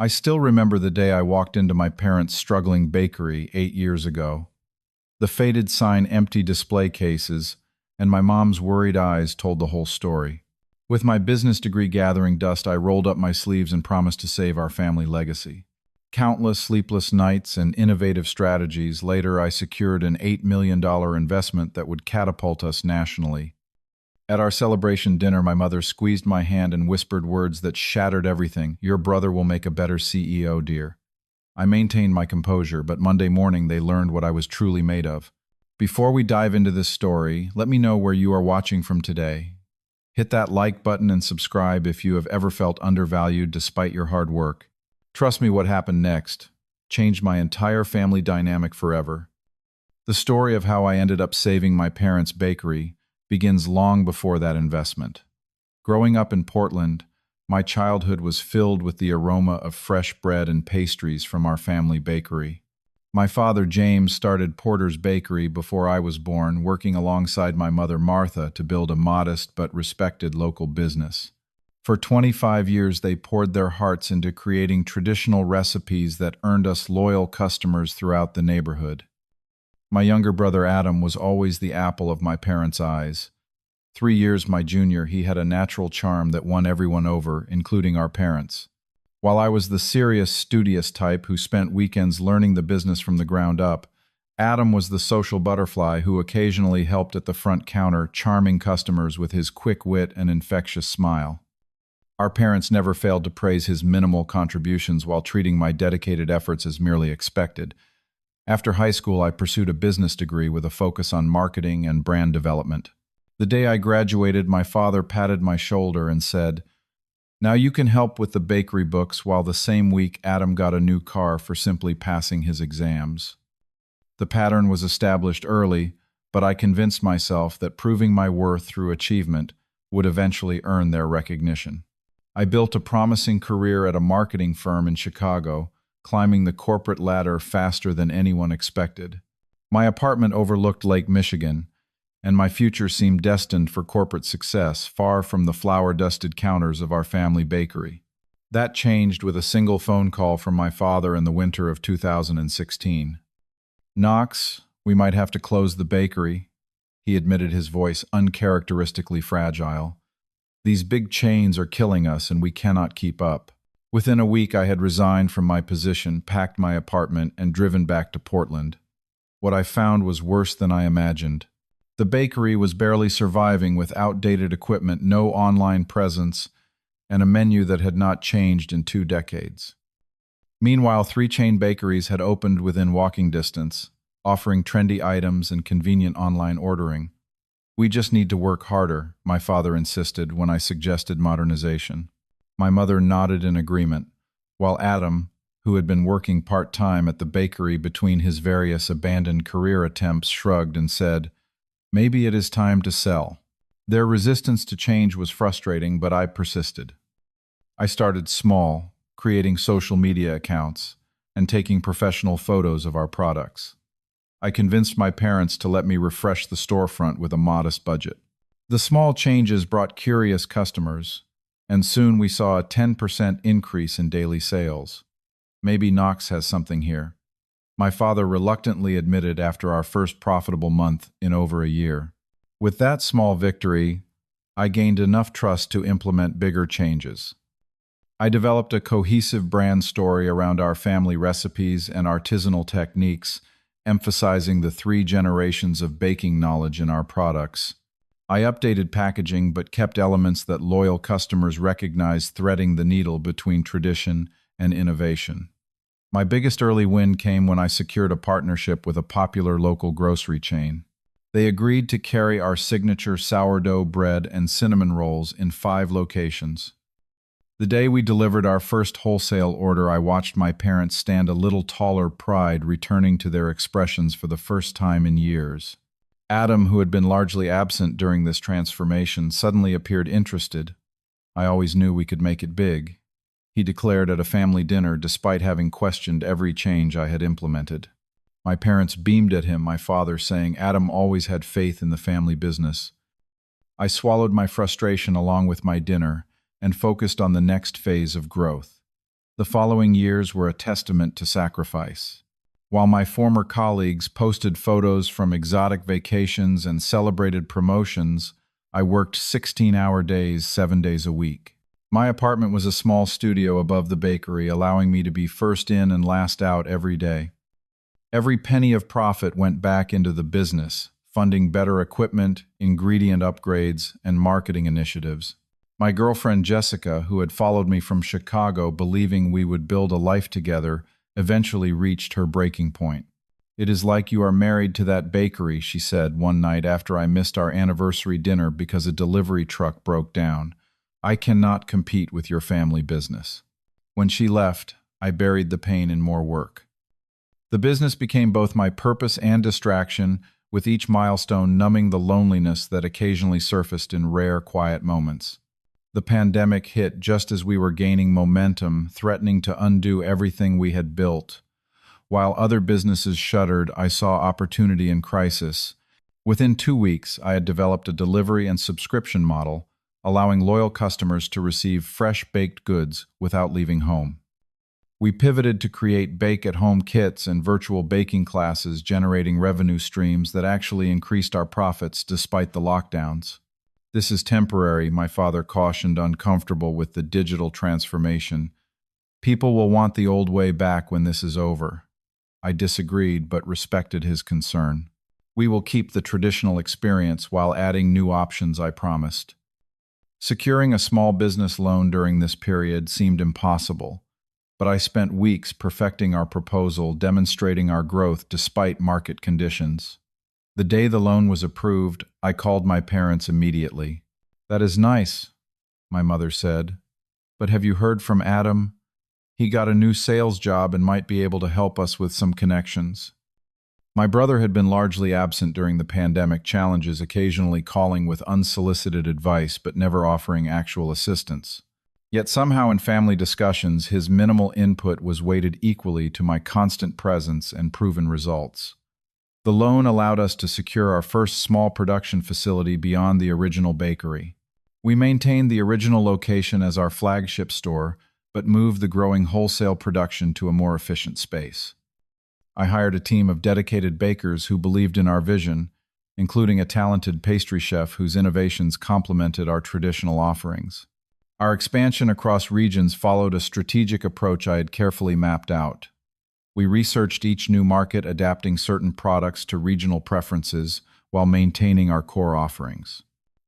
I still remember the day I walked into my parents' struggling bakery 8 years ago. The faded sign, empty display cases, and my mom's worried eyes told the whole story. With my business degree gathering dust, I rolled up my sleeves and promised to save our family legacy. Countless sleepless nights and innovative strategies later, I secured an $8 million investment that would catapult us nationally. At our celebration dinner, my mother squeezed my hand and whispered words that shattered everything. "Your brother will make a better CEO, dear." I maintained my composure, but Monday morning they learned what I was truly made of. Before we dive into this story, let me know where you are watching from today. Hit that like button and subscribe if you have ever felt undervalued despite your hard work. Trust me, what happened next changed my entire family dynamic forever. The story of how I ended up saving my parents' bakery begins long before that investment. Growing up in Portland, my childhood was filled with the aroma of fresh bread and pastries from our family bakery. My father, James, started Porter's Bakery before I was born, working alongside my mother, Martha, to build a modest but respected local business. For 25 years, they poured their hearts into creating traditional recipes that earned us loyal customers throughout the neighborhood. My younger brother, Adam, was always the apple of my parents' eyes. 3 years my junior, he had a natural charm that won everyone over, including our parents. While I was the serious, studious type who spent weekends learning the business from the ground up, Adam was the social butterfly who occasionally helped at the front counter, charming customers with his quick wit and infectious smile. Our parents never failed to praise his minimal contributions while treating my dedicated efforts as merely expected. After high school, I pursued a business degree with a focus on marketing and brand development. The day I graduated, my father patted my shoulder and said, "Now you can help with the bakery books," while the same week Adam got a new car for simply passing his exams. The pattern was established early, but I convinced myself that proving my worth through achievement would eventually earn their recognition. I built a promising career at a marketing firm in Chicago, climbing the corporate ladder faster than anyone expected. My apartment overlooked Lake Michigan, and my future seemed destined for corporate success, far from the flour-dusted counters of our family bakery. That changed with a single phone call from my father in the winter of 2016. "Knox, we might have to close the bakery," he admitted, his voice uncharacteristically fragile. "These big chains are killing us and we cannot keep up." Within a week, I had resigned from my position, packed my apartment, and driven back to Portland. What I found was worse than I imagined. The bakery was barely surviving with outdated equipment, no online presence, and a menu that had not changed in 2 decades. Meanwhile, 3 chain bakeries had opened within walking distance, offering trendy items and convenient online ordering. "We just need to work harder," my father insisted when I suggested modernization. My mother nodded in agreement, while Adam, who had been working part-time at the bakery between his various abandoned career attempts, shrugged and said, "Maybe it is time to sell." Their resistance to change was frustrating, but I persisted. I started small, creating social media accounts and taking professional photos of our products. I convinced my parents to let me refresh the storefront with a modest budget. The small changes brought curious customers, and soon we saw a 10% increase in daily sales. "Maybe Knox has something here," my father reluctantly admitted after our first profitable month in over a year. With that small victory, I gained enough trust to implement bigger changes. I developed a cohesive brand story around our family recipes and artisanal techniques, emphasizing the 3 generations of baking knowledge in our products. I updated packaging but kept elements that loyal customers recognized, threading the needle between tradition and innovation. My biggest early win came when I secured a partnership with a popular local grocery chain. They agreed to carry our signature sourdough bread and cinnamon rolls in 5 locations. The day we delivered our first wholesale order, I watched my parents stand a little taller, pride returning to their expressions for the first time in years. Adam, who had been largely absent during this transformation, suddenly appeared interested. "I always knew we could make it big," he declared at a family dinner, despite having questioned every change I had implemented. My parents beamed at him, my father saying Adam always had faith in the family business. I swallowed my frustration along with my dinner and focused on the next phase of growth. The following years were a testament to sacrifice. While my former colleagues posted photos from exotic vacations and celebrated promotions, I worked 16-hour days, 7 days a week. My apartment was a small studio above the bakery, allowing me to be first in and last out every day. Every penny of profit went back into the business, funding better equipment, ingredient upgrades, and marketing initiatives. My girlfriend Jessica, who had followed me from Chicago believing we would build a life together, eventually reached her breaking point. "It is like you are married to that bakery," she said one night after I missed our anniversary dinner because a delivery truck broke down. "I cannot compete with your family business." When she left, I buried the pain in more work. The business became both my purpose and distraction, with each milestone numbing the loneliness that occasionally surfaced in rare, quiet moments. The pandemic hit just as we were gaining momentum, threatening to undo everything we had built. While other businesses shuttered, I saw opportunity in crisis. Within 2 weeks, I had developed a delivery and subscription model, allowing loyal customers to receive fresh baked goods without leaving home. We pivoted to create bake-at-home kits and virtual baking classes, generating revenue streams that actually increased our profits despite the lockdowns. "This is temporary," my father cautioned, uncomfortable with the digital transformation. "People will want the old way back when this is over." I disagreed, but respected his concern. "We will keep the traditional experience while adding new options," I promised. Securing a small business loan during this period seemed impossible, but I spent weeks perfecting our proposal, demonstrating our growth despite market conditions. The day the loan was approved, I called my parents immediately. "That is nice," my mother said, "but have you heard from Adam? He got a new sales job and might be able to help us with some connections." My brother had been largely absent during the pandemic challenges, occasionally calling with unsolicited advice but never offering actual assistance. Yet somehow in family discussions, his minimal input was weighted equally to my constant presence and proven results. The loan allowed us to secure our first small production facility beyond the original bakery. We maintained the original location as our flagship store, but moved the growing wholesale production to a more efficient space. I hired a team of dedicated bakers who believed in our vision, including a talented pastry chef whose innovations complemented our traditional offerings. Our expansion across regions followed a strategic approach I had carefully mapped out. We researched each new market, adapting certain products to regional preferences while maintaining our core offerings.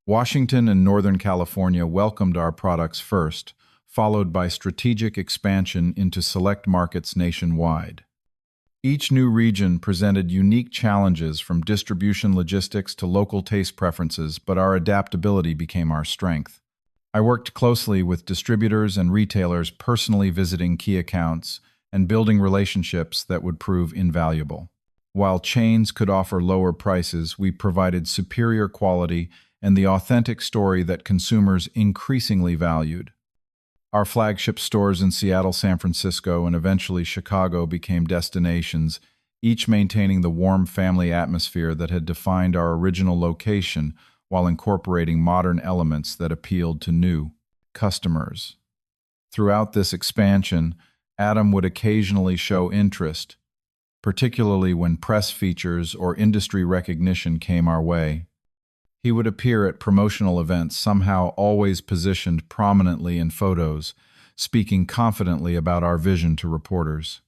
Washington and Northern California welcomed our products first, followed by strategic expansion into select markets nationwide. Each new region presented unique challenges from distribution logistics to local taste preferences, but our adaptability became our strength. I worked closely with distributors and retailers, personally visiting key accounts and building relationships that would prove invaluable. While chains could offer lower prices, we provided superior quality and the authentic story that consumers increasingly valued. Our flagship stores in Seattle, San Francisco, and eventually Chicago became destinations, each maintaining the warm family atmosphere that had defined our original location while incorporating modern elements that appealed to new customers. Throughout this expansion, Adam would occasionally show interest, particularly when press features or industry recognition came our way. He would appear at promotional events, somehow always positioned prominently in photos, speaking confidently about our vision to reporters.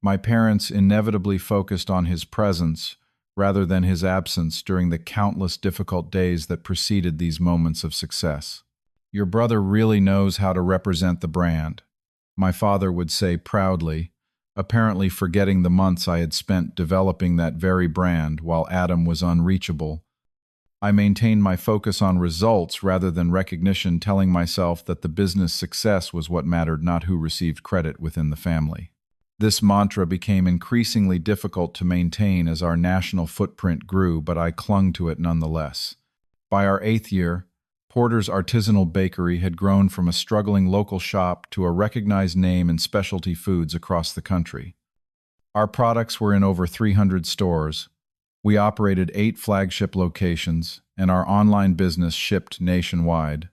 My parents inevitably focused on his presence rather than his absence during the countless difficult days that preceded these moments of success. "Your brother really knows how to represent the brand," my father would say proudly, apparently forgetting the months I had spent developing that very brand while Adam was unreachable. I maintained my focus on results rather than recognition, telling myself that the business success was what mattered, not who received credit within the family. This mantra became increasingly difficult to maintain as our national footprint grew, but I clung to it nonetheless. By our 8th year, Porter's Artisanal Bakery had grown from a struggling local shop to a recognized name in specialty foods across the country. Our products were in over 300 stores. We operated 8 flagship locations, and our online business shipped nationwide.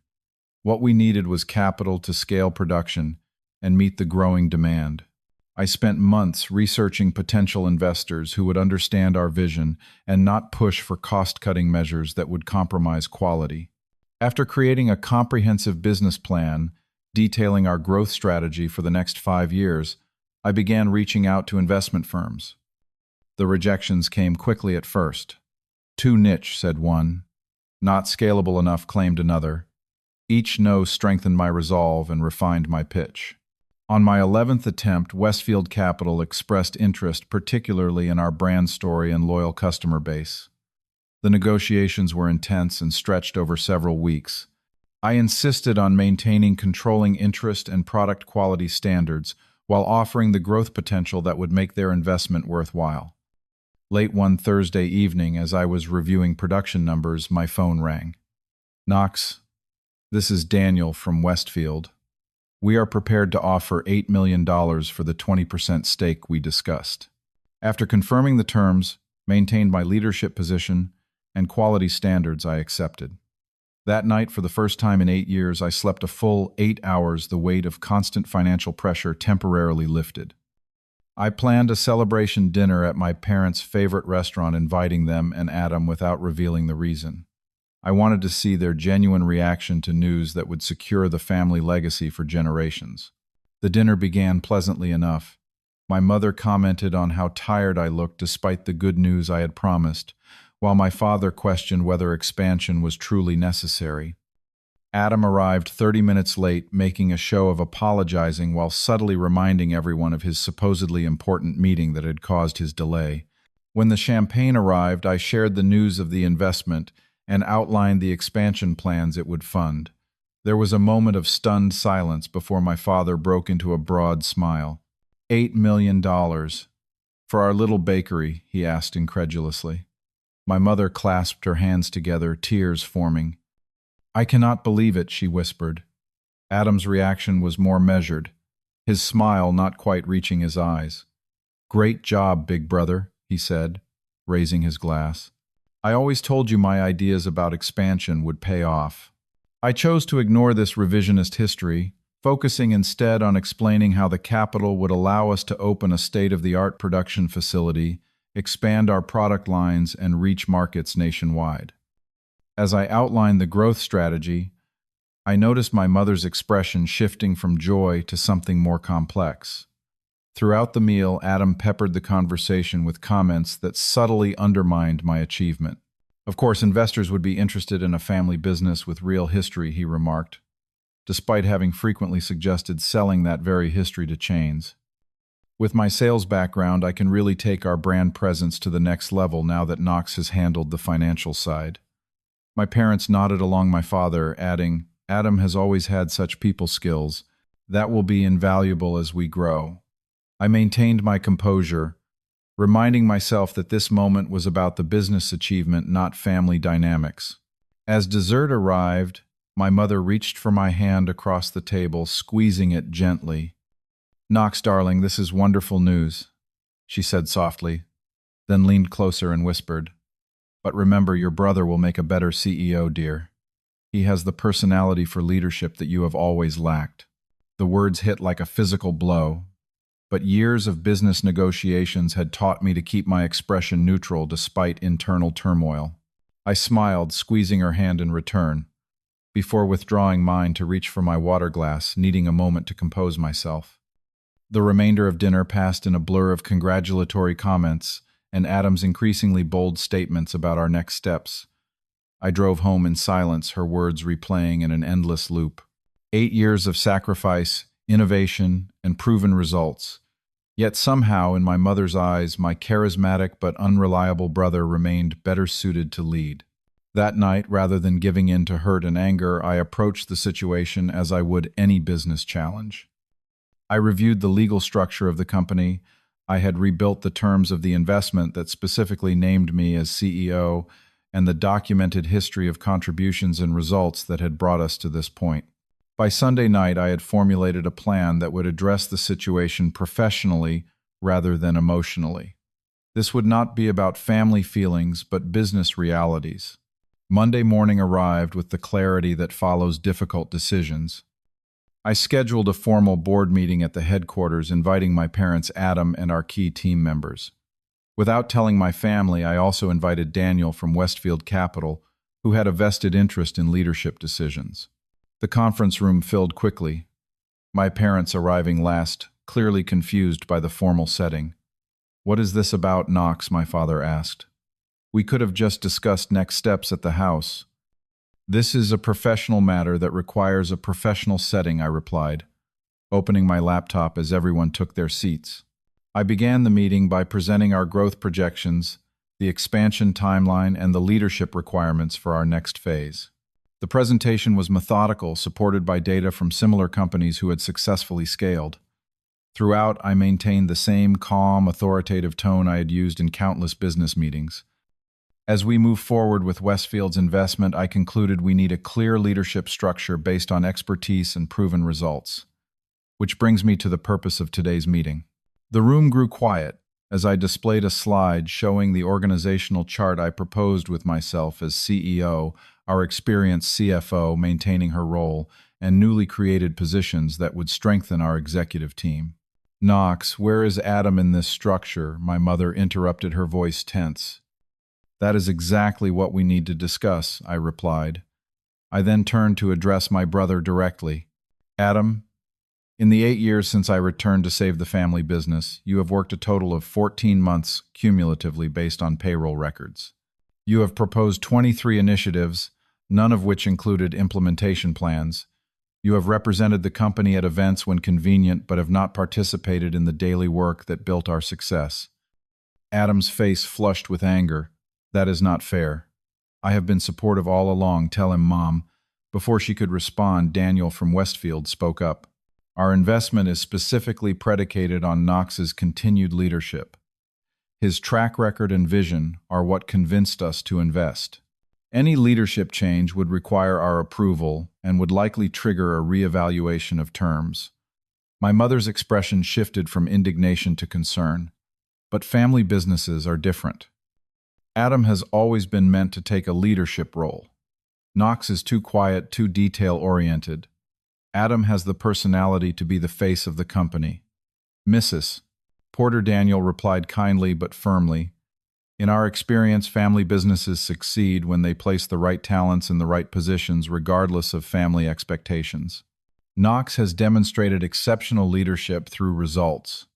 What we needed was capital to scale production, and meet the growing demand. I spent months researching potential investors who would understand our vision and not push for cost-cutting measures that would compromise quality. After creating a comprehensive business plan detailing our growth strategy for the next 5 years, I began reaching out to investment firms. The rejections came quickly at first. Too niche, said one. Not scalable enough, claimed another. Each no strengthened my resolve and refined my pitch. On my 11th attempt, Westfield Capital expressed interest particularly in our brand story and loyal customer base. The negotiations were intense and stretched over several weeks. I insisted on maintaining controlling interest and product quality standards while offering the growth potential that would make their investment worthwhile. Late one Thursday evening, as I was reviewing production numbers, my phone rang. Knox, this is Daniel from Westfield. We are prepared to offer $8 million for the 20% stake we discussed. After confirming the terms, maintained my leadership position, and quality standards, I accepted. That night, for the first time in 8 years, I slept a full 8 hours. The weight of constant financial pressure temporarily lifted. I planned a celebration dinner at my parents' favorite restaurant, inviting them and Adam without revealing the reason. I wanted to see their genuine reaction to news that would secure the family legacy for generations. The dinner began pleasantly enough. My mother commented on how tired I looked despite the good news I had promised, while my father questioned whether expansion was truly necessary. Adam arrived 30 minutes late, making a show of apologizing while subtly reminding everyone of his supposedly important meeting that had caused his delay. When the champagne arrived, I shared the news of the investment and outlined the expansion plans it would fund. There was a moment of stunned silence before my father broke into a broad smile. $8 million. For our little bakery, he asked incredulously. My mother clasped her hands together, tears forming. I cannot believe it, she whispered. Adam's reaction was more measured, his smile not quite reaching his eyes. Great job, big brother, he said, raising his glass. I always told you my ideas about expansion would pay off. I chose to ignore this revisionist history, focusing instead on explaining how the capital would allow us to open a state-of-the-art production facility, expand our product lines, and reach markets nationwide. As I outlined the growth strategy, I noticed my mother's expression shifting from joy to something more complex. Throughout the meal, Adam peppered the conversation with comments that subtly undermined my achievement. Of course, investors would be interested in a family business with real history, he remarked, despite having frequently suggested selling that very history to chains. With my sales background, I can really take our brand presence to the next level now that Knox has handled the financial side. My parents nodded along my father, adding, Adam has always had such people skills. That will be invaluable as we grow. I maintained my composure, reminding myself that this moment was about the business achievement, not family dynamics. As dessert arrived, my mother reached for my hand across the table, squeezing it gently. Knox, darling, this is wonderful news, she said softly, then leaned closer and whispered, but remember, your brother will make a better CEO, dear. He has the personality for leadership that you have always lacked. The words hit like a physical blow, but years of business negotiations had taught me to keep my expression neutral despite internal turmoil. I smiled, squeezing her hand in return, before withdrawing mine to reach for my water glass, needing a moment to compose myself. The remainder of dinner passed in a blur of congratulatory comments and Adam's increasingly bold statements about our next steps. I drove home in silence, her words replaying in an endless loop. 8 years of sacrifice, innovation, and proven results. Yet somehow, in my mother's eyes, my charismatic but unreliable brother remained better suited to lead. That night, rather than giving in to hurt and anger, I approached the situation as I would any business challenge. I reviewed the legal structure of the company. I had rebuilt the terms of the investment that specifically named me as CEO and the documented history of contributions and results that had brought us to this point. By Sunday night, I had formulated a plan that would address the situation professionally rather than emotionally. This would not be about family feelings, but business realities. Monday morning arrived with the clarity that follows difficult decisions. I scheduled a formal board meeting at the headquarters inviting my parents Adam and our key team members. Without telling my family, I also invited Daniel from Westfield Capital, who had a vested interest in leadership decisions. The conference room filled quickly, my parents arriving last, clearly confused by the formal setting. "What is this about, Knox?" my father asked. "We could have just discussed next steps at the house." "This is a professional matter that requires a professional setting," I replied, opening my laptop as everyone took their seats. I began the meeting by presenting our growth projections, the expansion timeline, and the leadership requirements for our next phase. The presentation was methodical, supported by data from similar companies who had successfully scaled. Throughout, I maintained the same calm, authoritative tone I had used in countless business meetings. As we move forward with Westfield's investment, I concluded we need a clear leadership structure based on expertise and proven results. Which brings me to the purpose of today's meeting. The room grew quiet as I displayed a slide showing the organizational chart I proposed with myself as CEO, our experienced CFO maintaining her role, and newly created positions that would strengthen our executive team. "Knox, where is Adam in this structure?" my mother interrupted, her voice tense. "That is exactly what we need to discuss," I replied. I then turned to address my brother directly. "Adam, in the 8 years since I returned to save the family business, you have worked a total of 14 months cumulatively based on payroll records. You have proposed 23 initiatives, none of which included implementation plans. You have represented the company at events when convenient but have not participated in the daily work that built our success." Adam's face flushed with anger. "That is not fair. I have been supportive all along. Tell him, Mom." Before she could respond, Daniel from Westfield spoke up. "Our investment is specifically predicated on Knox's continued leadership. His track record and vision are what convinced us to invest. Any leadership change would require our approval and would likely trigger a reevaluation of terms." My mother's expression shifted from indignation to concern. "But family businesses are different. Adam has always been meant to take a leadership role. Knox is too quiet, too detail-oriented. Adam has the personality to be the face of the company." "Mrs. Porter," Daniel replied kindly but firmly, "in our experience, family businesses succeed when they place the right talents in the right positions regardless of family expectations. Knox has demonstrated exceptional leadership through results."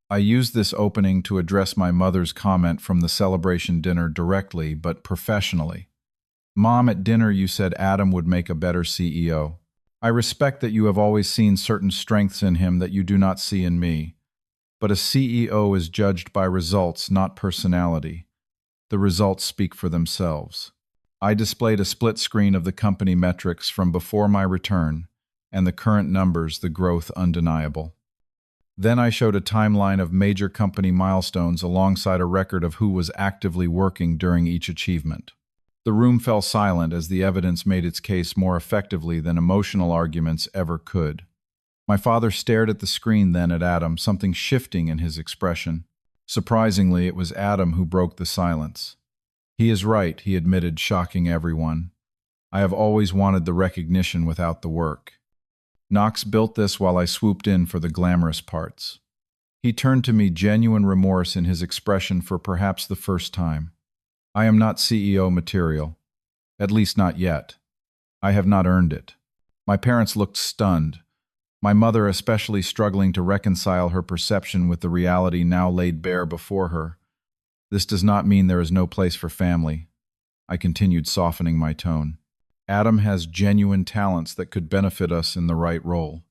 I used this opening to address my mother's comment from the celebration dinner directly but professionally. "Mom, at dinner you said Adam would make a better CEO. I respect that you have always seen certain strengths in him that you do not see in me. But a CEO is judged by results, not personality. The results speak for themselves." I displayed a split screen of the company metrics from before my return, and the current numbers, the growth undeniable. Then I showed a timeline of major company milestones alongside a record of who was actively working during each achievement. The room fell silent as the evidence made its case more effectively than emotional arguments ever could. My father stared at the screen, then at Adam, something shifting in his expression. Surprisingly, it was Adam who broke the silence. "He is right," he admitted, shocking everyone. "I have always wanted the recognition without the work. Knox built this while I swooped in for the glamorous parts." He turned to me, genuine remorse in his expression for perhaps the first time. "I am not CEO material. At least not yet. I have not earned it." My parents looked stunned, my mother especially struggling to reconcile her perception with the reality now laid bare before her. "This does not mean there is no place for family." I continued, softening my tone. "Adam has genuine talents that could benefit us in the right role."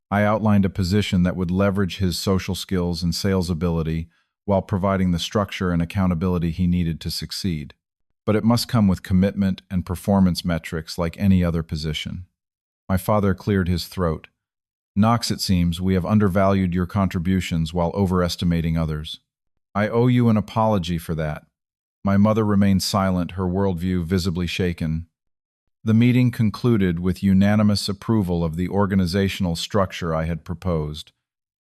I outlined a position that would leverage his social skills and sales ability while providing the structure and accountability he needed to succeed. But it must come with commitment and performance metrics like any other position. My father cleared his throat. "Knox, it seems we have undervalued your contributions while overestimating others. I owe you an apology for that." My mother remained silent, her worldview visibly shaken. The meeting concluded with unanimous approval of the organizational structure I had proposed,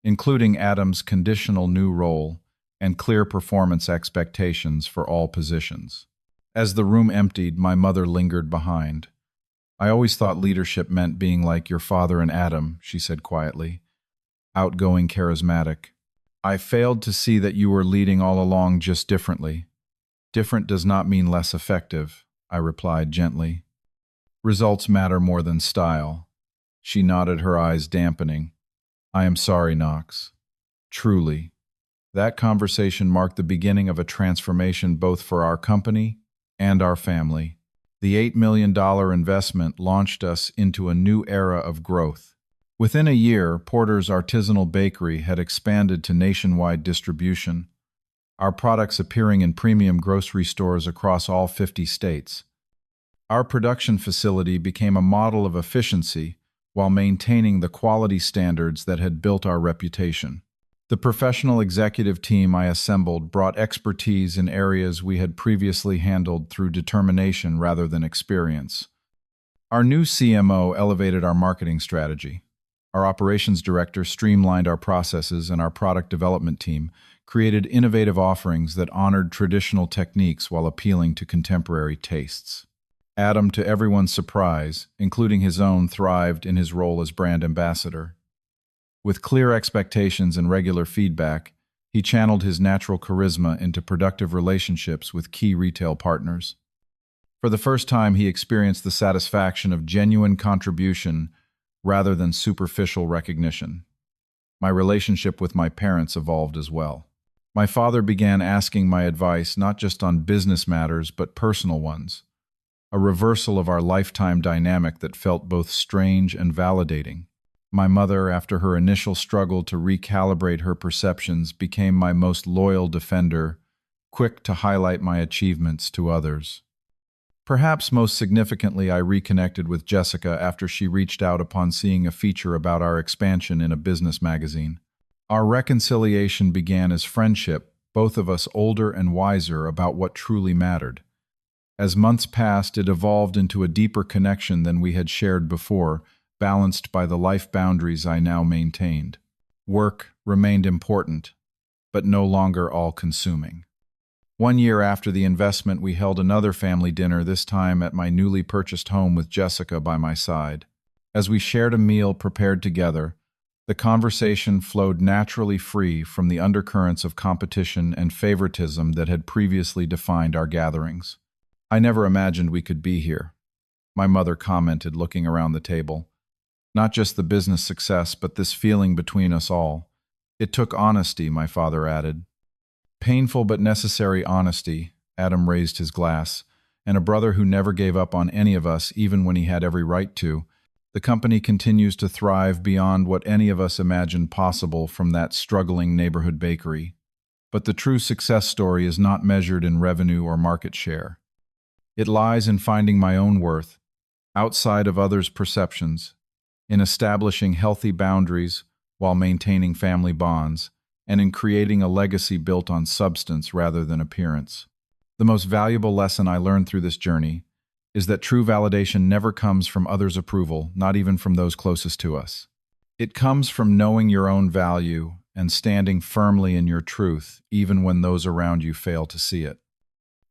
including Adam's conditional new role and clear performance expectations for all positions. As the room emptied, my mother lingered behind. I always thought leadership meant being like your father and Adam, she said quietly. Outgoing, charismatic. I failed to see that you were leading all along, just differently. Different does not mean less effective, I replied gently. Results matter more than style. She nodded, her eyes dampening. I am sorry, Knox. Truly. That conversation marked the beginning of a transformation both for our company and our family. The $8 million investment launched us into a new era of growth. Within a year, Porter's artisanal bakery had expanded to nationwide distribution, our products appearing in premium grocery stores across all 50 states. Our production facility became a model of efficiency while maintaining the quality standards that had built our reputation. The professional executive team I assembled brought expertise in areas we had previously handled through determination rather than experience. Our new CMO elevated our marketing strategy. Our operations director streamlined our processes, and our product development team created innovative offerings that honored traditional techniques while appealing to contemporary tastes. Adam, to everyone's surprise, including his own, thrived in his role as brand ambassador. With clear expectations and regular feedback, he channeled his natural charisma into productive relationships with key retail partners. For the first time, he experienced the satisfaction of genuine contribution rather than superficial recognition. My relationship with my parents evolved as well. My father began asking my advice not just on business matters but personal ones, a reversal of our lifetime dynamic that felt both strange and validating. My mother, after her initial struggle to recalibrate her perceptions, became my most loyal defender, quick to highlight my achievements to others. Perhaps most significantly, I reconnected with Jessica after she reached out upon seeing a feature about our expansion in a business magazine. Our reconciliation began as friendship, both of us older and wiser about what truly mattered. As months passed, it evolved into a deeper connection than we had shared before, balanced by the life boundaries I now maintained. Work remained important, but no longer all-consuming. 1 year after the investment, we held another family dinner, this time at my newly purchased home with Jessica by my side. As we shared a meal prepared together, the conversation flowed naturally, free from the undercurrents of competition and favoritism that had previously defined our gatherings. I never imagined we could be here, my mother commented, looking around the table. Not just the business success, but this feeling between us all. It took honesty, my father added. Painful but necessary honesty, Adam raised his glass, and a brother who never gave up on any of us even when he had every right to. The company continues to thrive beyond what any of us imagined possible from that struggling neighborhood bakery. But the true success story is not measured in revenue or market share. It lies in finding my own worth, outside of others' perceptions, in establishing healthy boundaries while maintaining family bonds, and in creating a legacy built on substance rather than appearance. The most valuable lesson I learned through this journey is that true validation never comes from others' approval, not even from those closest to us. It comes from knowing your own value and standing firmly in your truth, even when those around you fail to see it.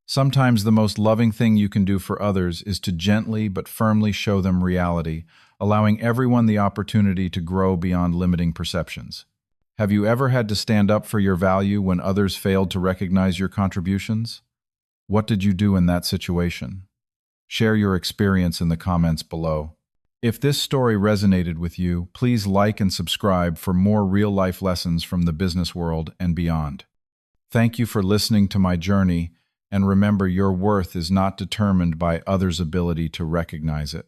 Sometimes the most loving thing you can do for others is to gently but firmly show them reality, allowing everyone the opportunity to grow beyond limiting perceptions. Have you ever had to stand up for your value when others failed to recognize your contributions? What did you do in that situation? Share your experience in the comments below. If this story resonated with you, please like and subscribe for more real-life lessons from the business world and beyond. Thank you for listening to my journey, and remember, your worth is not determined by others' ability to recognize it.